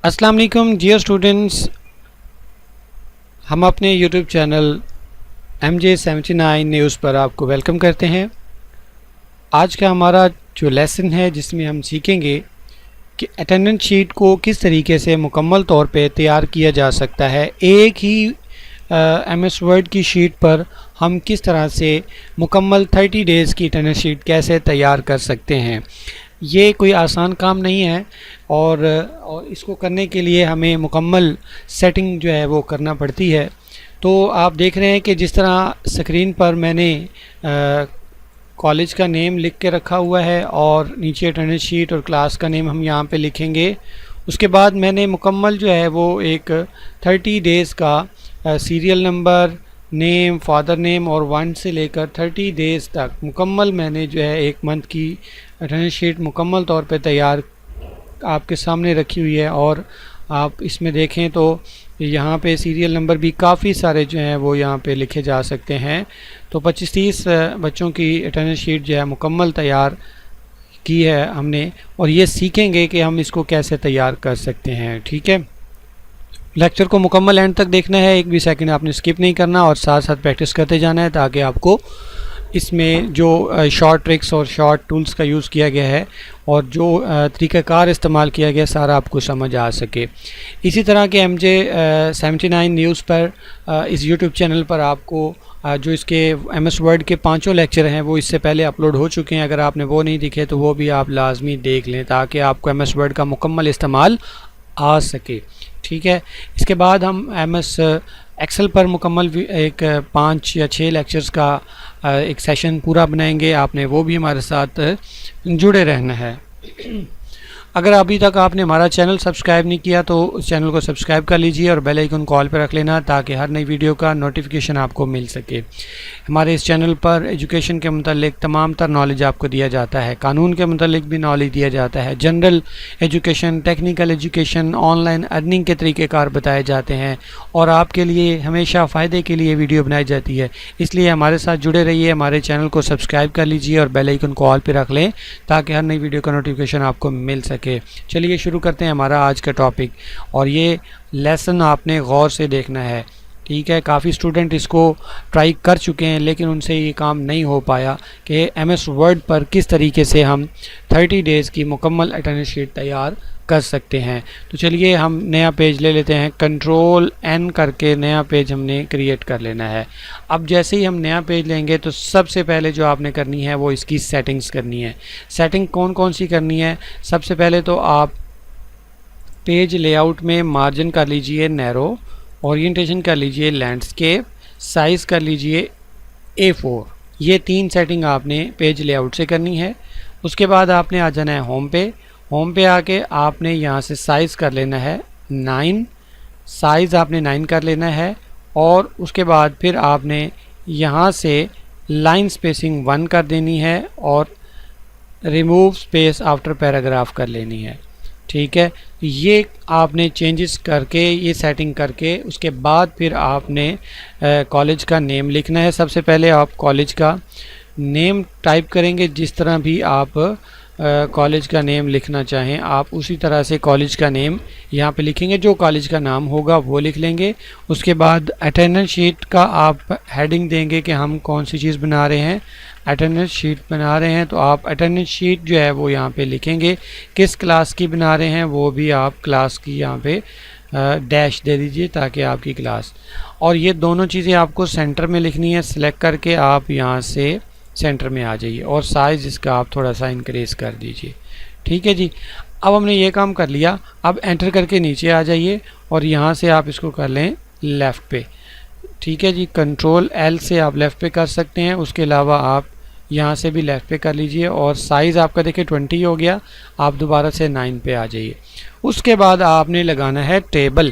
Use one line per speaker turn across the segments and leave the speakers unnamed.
अस्सलाम वालेकुम dear students, हम अपने यूट्यूब चैनल MJ79 न्यूज़ पर आपको वेलकम करते हैं। आज का हमारा जो लेसन है जिसमें हम सीखेंगे कि अटेंडेंस शीट को किस तरीके से मुकम्मल तौर पे तैयार किया जा सकता है। एक ही MS वर्ड की शीट पर हम किस तरह से मुकम्मल 30 डेज़ की अटेंडेंस शीट कैसे तैयार कर सकते हैं। ये कोई आसान काम नहीं है और इसको करने के लिए हमें मुकम्मल सेटिंग जो है वो करना पड़ती है। तो आप देख रहे हैं कि जिस तरह स्क्रीन पर मैंने कॉलेज का नेम लिख के रखा हुआ है और नीचे अटेंडेंस शीट और क्लास का नेम हम यहाँ पे लिखेंगे। उसके बाद मैंने मुकम्मल जो है वो एक 30 डेज़ का serial number, name, father name और 1 से लेकर 30 डेज़ तक मुकम्मल मैंने जो है एक मंथ की अटेंडेंस शीट मुकम्मल तौर पे तैयार आपके सामने रखी हुई है। और आप इसमें देखें तो यहाँ पे सीरियल नंबर भी काफ़ी सारे जो हैं वो यहाँ पे लिखे जा सकते हैं। तो 25-30 बच्चों की अटेंडेंस शीट जो है मुकम्मल तैयार की है हमने, और ये सीखेंगे कि हम इसको कैसे तैयार कर सकते हैं। ठीक है, लेक्चर को मुकम्मल एंड तक देखना है, एक भी सेकंड आपने स्किप नहीं करना और साथ साथ प्रैक्टिस करते जाना है ताकि आपको इसमें जो शॉर्ट ट्रिक्स और शॉर्ट टूल्स का यूज़ किया गया है और जो तरीक़ाकार इस्तेमाल किया गया सारा आपको समझ आ सके। इसी तरह के MJ79 न्यूज़ पर इस यूट्यूब चैनल पर आपको जो इसके MS वर्ड के 5 लेक्चर हैं वो इससे पहले अपलोड हो चुके हैं। अगर आपने वो नहीं दिखे तो वो भी आप लाजमी देख लें ताकि आपको MS वर्ड का मुकम्मल इस्तेमाल आ सके। ठीक है, इसके बाद हम MS एक्सेल पर मुकम्मल एक 5 या 6 लेक्चर्स का एक सेशन पूरा बनाएंगे। आपने वो भी हमारे साथ जुड़े रहना है। अगर अभी तक आपने हमारा चैनल सब्सक्राइब नहीं किया तो उस चैनल को सब्सक्राइब कर लीजिए और बेल आइकन कॉल पर रख लेना ताकि हर नई वीडियो का नोटिफिकेशन आपको मिल सके। हमारे इस चैनल पर एजुकेशन के मुतालिक तमाम तर नॉलेज आपको दिया जाता है, कानून के मुतालिक भी नॉलेज दिया जाता है, general education, technical education, online earning के तरीक़ेकार बताए जाते हैं और आपके लिए हमेशा फ़ायदे के लिए वीडियो बनाई जाती है। इसलिए हमारे साथ जुड़े रहिए, हमारे चैनल को सब्सक्राइब कर लीजिए और बेल आइकन कॉल पर रख लें ताकि हर नई वीडियो का नोटिफिकेशन आपको मिल सके। चलिए शुरू करते हैं हमारा आज का टॉपिक, और ये लेसन आपने गौर से देखना है। ठीक है, काफ़ी स्टूडेंट इसको ट्राई कर चुके हैं लेकिन उनसे ये काम नहीं हो पाया कि MS वर्ड पर किस तरीके से हम 30 डेज़ की मुकम्मल अटेंडेंस शीट तैयार कर सकते हैं। तो चलिए हम नया पेज ले लेते हैं, Ctrl+N करके नया पेज हमने क्रिएट कर लेना है। अब जैसे ही हम नया पेज लेंगे तो सबसे पहले जो आपने करनी है वो इसकी सेटिंग्स करनी है। सेटिंग कौन कौन सी करनी है? सबसे पहले तो आप पेज लेआउट में मार्जिन कर लीजिए नैरो, ओरिएंटेशन कर लीजिए लैंडस्केप, साइज़ कर लीजिए A4। ये 3 सेटिंग आपने पेज लेआउट से करनी है। उसके बाद आपने आ जाना है होम पे आके आपने यहाँ से साइज़ कर लेना है 9, साइज़ आपने 9 कर लेना है और उसके बाद फिर आपने यहाँ से लाइन स्पेसिंग 1 कर देनी है और रिमूव स्पेस आफ्टर पैराग्राफ कर लेनी है। ठीक है, ये आपने चेंजेस करके, ये सेटिंग करके उसके बाद फिर आपने कॉलेज का नेम लिखना है। सबसे पहले आप कॉलेज का नेम टाइप करेंगे, जिस तरह भी आप कॉलेज का नेम लिखना चाहें आप उसी तरह से कॉलेज का नेम यहाँ पे लिखेंगे, जो कॉलेज का नाम होगा वो लिख लेंगे। उसके बाद अटेंडेंस शीट का आप हेडिंग देंगे कि हम कौन सी चीज़ बना रहे हैं। अटेंडेंस शीट बना रहे हैं तो आप अटेंडेंस शीट जो है वो यहाँ पे लिखेंगे। किस क्लास की बना रहे हैं वो भी आप क्लास की यहाँ पे डैश दे दीजिए ताकि आपकी क्लास, और ये दोनों चीज़ें आपको सेंटर में लिखनी है। सिलेक्ट करके आप यहाँ से सेंटर में आ जाइए और साइज़ इसका आप थोड़ा सा इंक्रीज़ कर दीजिए। ठीक है जी, अब हमने ये काम कर लिया। अब एंटर करके नीचे आ जाइए और यहाँ से आप इसको कर लें लेफ़्ट पे। ठीक है जी, Ctrl+L से आप लेफ़्ट पे कर सकते हैं। उसके अलावा आप यहाँ से भी लेफ़्ट पे कर लीजिए और साइज़ आपका देखिए 20 हो गया। आप दोबारा से 9 पे आ जाइए। उसके बाद आपने लगाना है टेबल।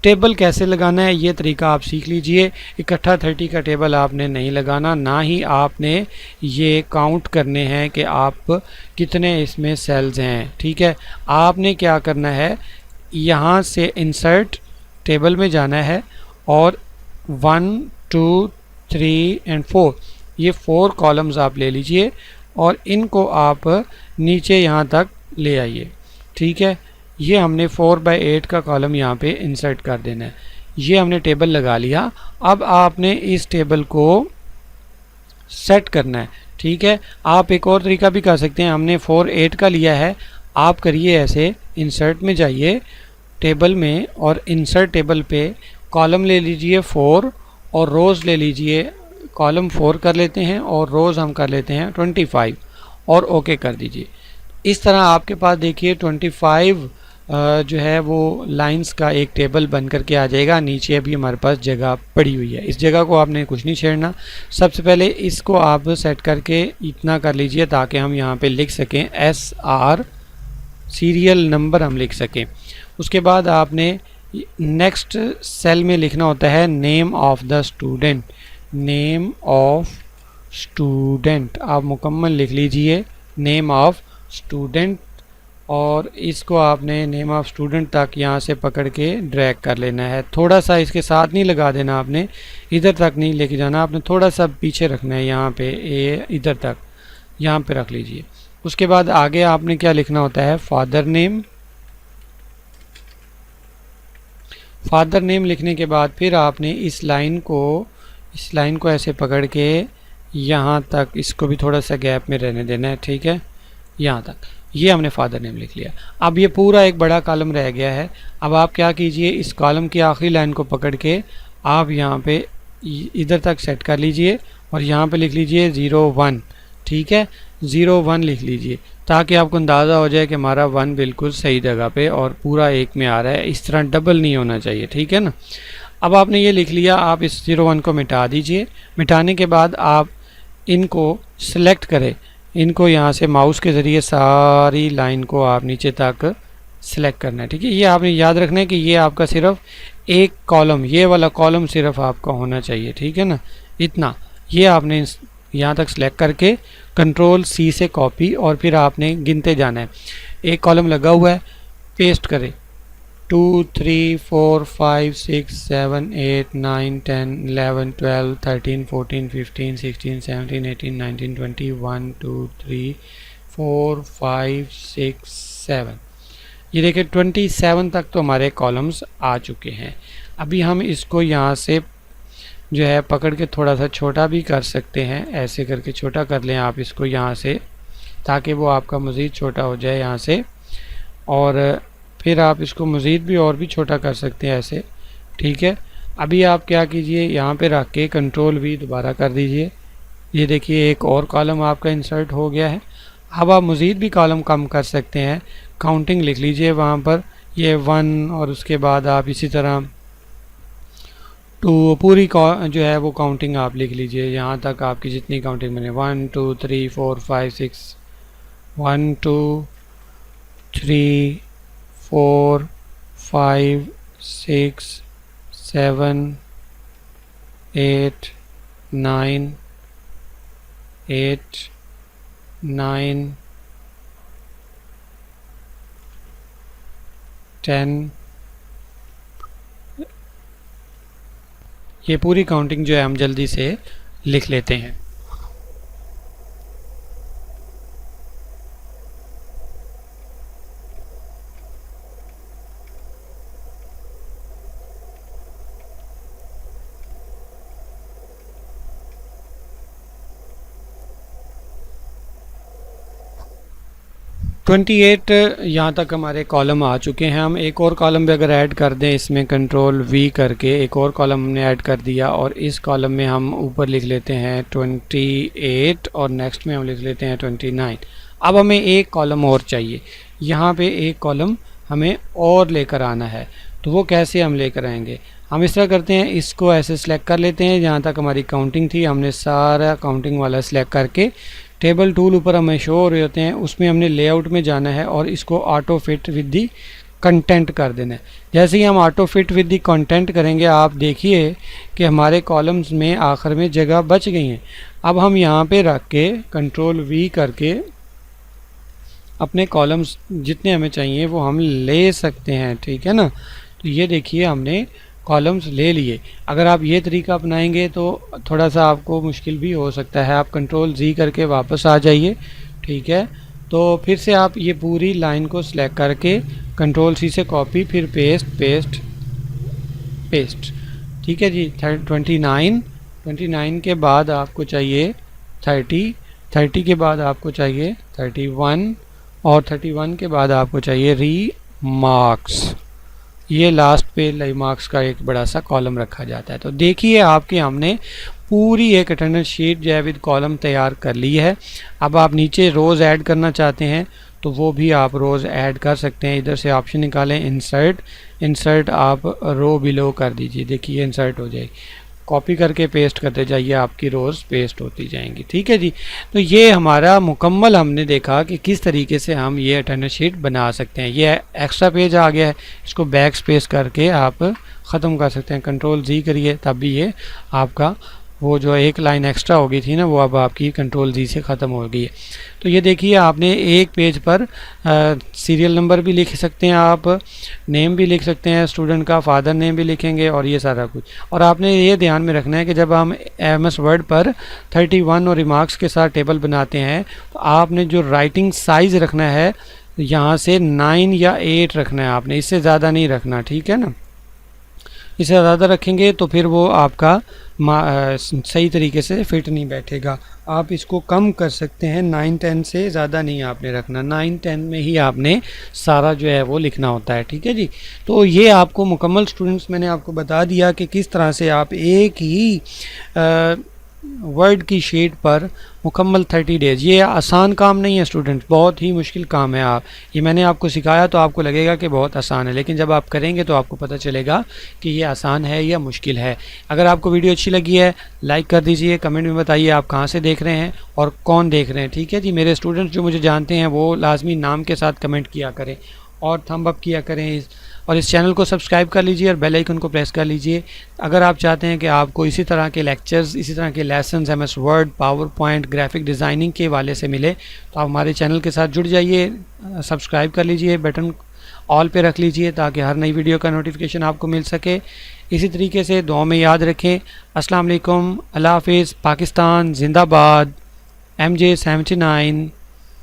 टेबल कैसे लगाना है ये तरीका आप सीख लीजिए। इकट्ठा 30 का टेबल आपने नहीं लगाना, ना ही आपने ये काउंट करने हैं कि आप कितने इसमें सेल्स हैं। ठीक है, आपने क्या करना है, यहाँ से इंसर्ट टेबल में जाना है और 1 2 3 एंड 4 ये 4 कॉलम्स आप ले लीजिए और इनको आप नीचे यहाँ तक ले आइए। ठीक है, ये हमने 4/8 का कॉलम यहाँ पे इंसर्ट कर देना है। ये हमने टेबल लगा लिया। अब आपने इस टेबल को सेट करना है, ठीक है। आप एक और तरीका भी कर सकते हैं, हमने 4/8 का लिया है, आप करिए ऐसे, इंसर्ट में जाइए टेबल में और इंसर्ट टेबल पे कॉलम ले लीजिए 4 और रोज़ ले लीजिए, कॉलम 4 कर लेते हैं और रोज़ हम कर लेते हैं 25 और ओके कर दीजिए। इस तरह आपके पास देखिए 25 जो है वो लाइंस का एक टेबल बन करके आ जाएगा। नीचे अभी हमारे पास जगह पड़ी हुई है, इस जगह को आपने कुछ नहीं छेड़ना। सबसे पहले इसको आप सेट करके इतना कर लीजिए ताकि हम यहाँ पे लिख सकें SR सीरियल नंबर हम लिख सकें। उसके बाद आपने नेक्स्ट सेल में लिखना होता है name of the student, name of student आप मुकम्मल लिख लीजिए, नेम ऑफ स्टूडेंट, और इसको आपने नेम ऑफ स्टूडेंट तक यहाँ से पकड़ के ड्रैग कर लेना है। थोड़ा सा इसके साथ नहीं लगा देना, आपने इधर तक नहीं लेके जाना, आपने थोड़ा सा पीछे रखना है, यहाँ पे ये इधर तक यहाँ पे रख लीजिए। उसके बाद आगे आपने क्या लिखना होता है, फादर नेम। फादर नेम लिखने के बाद फिर आपने इस लाइन को ऐसे पकड़ के यहाँ तक, इसको भी थोड़ा सा गैप में रहने देना है, ठीक है, यहाँ तक। ये हमने फादर नेम लिख लिया। अब ये पूरा एक बड़ा कॉलम रह गया है। अब आप क्या कीजिए, इस कॉलम की आखिरी लाइन को पकड़ के आप यहाँ पे इधर तक सेट कर लीजिए और यहाँ पे लिख लीजिए 01, ठीक है, 01 लिख लीजिए ताकि आपको अंदाज़ा हो जाए कि हमारा 1 बिल्कुल सही जगह पे और पूरा एक में आ रहा है। इस तरह डबल नहीं होना चाहिए, ठीक है ना। अब आपने ये लिख लिया, आप इस 01 को मिटा दीजिए। मिटाने के बाद आप इनको सिलेक्ट करें, इनको यहाँ से माउस के ज़रिए सारी लाइन को आप नीचे तक सिलेक्ट करना है, ठीक है। ये आपने याद रखना है कि ये आपका सिर्फ एक कॉलम, ये वाला कॉलम सिर्फ आपका होना चाहिए, ठीक है ना, इतना। ये आपने यहाँ तक सिलेक्ट करके कंट्रोल C से कॉपी और फिर आपने गिनते जाना है। एक कॉलम लगा हुआ है, पेस्ट करें 2 3 4 5 6 7 8 9 10 11 12 13 14 15 16 17 18 19 20 1 2 3 4 5 6 7। ये देखिए 27 तक तो हमारे कॉलम्स आ चुके हैं। अभी हम इसको यहाँ से जो है पकड़ के थोड़ा सा छोटा भी कर सकते हैं, ऐसे करके छोटा कर लें आप इसको यहाँ से, ताकि वो आपका मज़ीद छोटा हो जाए यहाँ से, और फिर आप इसको मज़ीद भी और भी छोटा कर सकते हैं ऐसे, ठीक है। अभी आप क्या कीजिए, यहाँ पे रख के कंट्रोल V दोबारा कर दीजिए। ये देखिए एक और कॉलम आपका इंसर्ट हो गया है। अब आप मज़ीद भी कॉलम कम कर सकते हैं, काउंटिंग लिख लीजिए वहाँ पर, ये 1 और उसके बाद आप इसी तरह 2 पूरी जो है वो काउंटिंग आप लिख लीजिए, यहाँ तक आपकी जितनी काउंटिंग बने, 1 2 3 4 5 6, 1 2 3 4 5 6 7 8 9 8 9 10। ये पूरी काउंटिंग जो है हम जल्दी से लिख लेते हैं। ट्वेंटी 28 यहाँ तक हमारे कॉलम आ चुके हैं। हम एक और कॉलम भी अगर ऐड कर दें, इसमें कंट्रोल V करके एक और कॉलम हमने ऐड कर दिया और इस कॉलम में हम ऊपर लिख लेते हैं 28 और नेक्स्ट में हम लिख लेते हैं 29। अब हमें एक कॉलम और चाहिए, यहाँ पे एक कॉलम हमें और लेकर आना है, तो वो कैसे हम लेकर आएंगे। हम इस तरह करते हैं, इसको ऐसे सिलेक्ट कर लेते हैं, जहाँ तक हमारी काउंटिंग थी हमने सारा काउंटिंग वाला सिलेक्ट करके टेबल टूल ऊपर हमें शो हो रहे होते हैं, उसमें हमने लेआउट में जाना है और इसको auto fit with the content कर देना है। जैसे ही हम auto fit with the content करेंगे, आप देखिए कि हमारे कॉलम्स में आखिर में जगह बच गई हैं। अब हम यहाँ पे रख के कंट्रोल V करके अपने कॉलम्स जितने हमें चाहिए वो हम ले सकते हैं, ठीक है ना। तो ये देखिए हमने कॉलम्स ले लिए। अगर आप ये तरीका अपनाएंगे तो थोड़ा सा आपको मुश्किल भी हो सकता है। आप कंट्रोल Z करके वापस आ जाइए, ठीक है, तो फिर से आप ये पूरी लाइन को सिलेक्ट करके कंट्रोल सी से कॉपी, फिर पेस्ट पेस्ट पेस्ट। ठीक है जी। 29 के बाद आपको चाहिए 30 के बाद आपको चाहिए 31 और 31 के बाद आपको चाहिए रीमार्क्स। ये लास्ट पे रीमार्क्स का एक बड़ा सा कॉलम रखा जाता है। तो देखिए आपके हमने पूरी एक अटेंडेंस शीट जो है विद कॉलम तैयार कर ली है। अब आप नीचे रोज़ ऐड करना चाहते हैं तो वो भी आप रोज़ ऐड कर सकते हैं। इधर से ऑप्शन निकालें इंसर्ट आप रो बिलो कर दीजिए। देखिए इंसर्ट हो जाएगी, कॉपी करके पेस्ट करते जाइए, आपकी रोज़ पेस्ट होती जाएंगी। ठीक है जी। तो ये हमारा मुकम्मल हमने देखा कि किस तरीके से हम ये अटेंडेंस शीट बना सकते हैं। ये एक्स्ट्रा पेज आ गया है, इसको बैक स्पेस करके आप ख़त्म कर सकते हैं। कंट्रोल जी करिए, तब भी ये आपका वो जो एक लाइन एक्स्ट्रा हो गई थी ना, वो अब आपकी कंट्रोल जी से ख़त्म हो गई है। तो ये देखिए आपने एक पेज पर सीरियल नंबर भी लिख सकते हैं, आप नेम भी लिख सकते हैं, स्टूडेंट का फादर नेम भी लिखेंगे और ये सारा कुछ। और आपने ये ध्यान में रखना है कि जब हम MS वर्ड पर 31 और रिमार्क्स के साथ टेबल बनाते हैं तो आपने जो राइटिंग साइज़ रखना है यहाँ से 9 या 8 रखना है आपने, इससे ज़्यादा नहीं रखना। ठीक है ना, इससे ज़्यादा रखेंगे तो फिर वो आपका सही तरीके से फिट नहीं बैठेगा। आप इसको कम कर सकते हैं, 9-10 से ज़्यादा नहीं आपने रखना, 9-10 में ही आपने सारा जो है वो लिखना होता है। ठीक है जी। तो ये आपको मुकम्मल स्टूडेंट्स मैंने आपको बता दिया कि किस तरह से आप एक ही वर्ड की शीट पर मुकम्मल 30 डेज़, ये आसान काम नहीं है स्टूडेंट्स, बहुत ही मुश्किल काम है। आप ये मैंने आपको सिखाया तो आपको लगेगा कि बहुत आसान है, लेकिन जब आप करेंगे तो आपको पता चलेगा कि ये आसान है या मुश्किल है। अगर आपको वीडियो अच्छी लगी है लाइक कर दीजिए, कमेंट में बताइए आप कहाँ से देख रहे हैं और कौन देख रहे हैं। ठीक है जी। मेरे स्टूडेंट्स जो मुझे जानते हैं वो लाजमी नाम के साथ कमेंट किया करें और थंब अप किया करें, और इस चैनल को सब्सक्राइब कर लीजिए और बेल आइकन को प्रेस कर लीजिए। अगर आप चाहते हैं कि आपको इसी तरह के लेक्चर्स, इसी तरह के lessons MS word, power point, graphic designing के हवाले से मिले तो आप हमारे चैनल के साथ जुड़ जाइए, सब्सक्राइब कर लीजिए, बटन ऑल पे रख लीजिए ताकि हर नई वीडियो का नोटिफिकेशन आपको मिल सके। इसी तरीके से दुआ में याद रखें। अस्सलाम वालेकुम, अल्लाह हाफिज़, पाकिस्तान जिंदाबाद, MJ 79।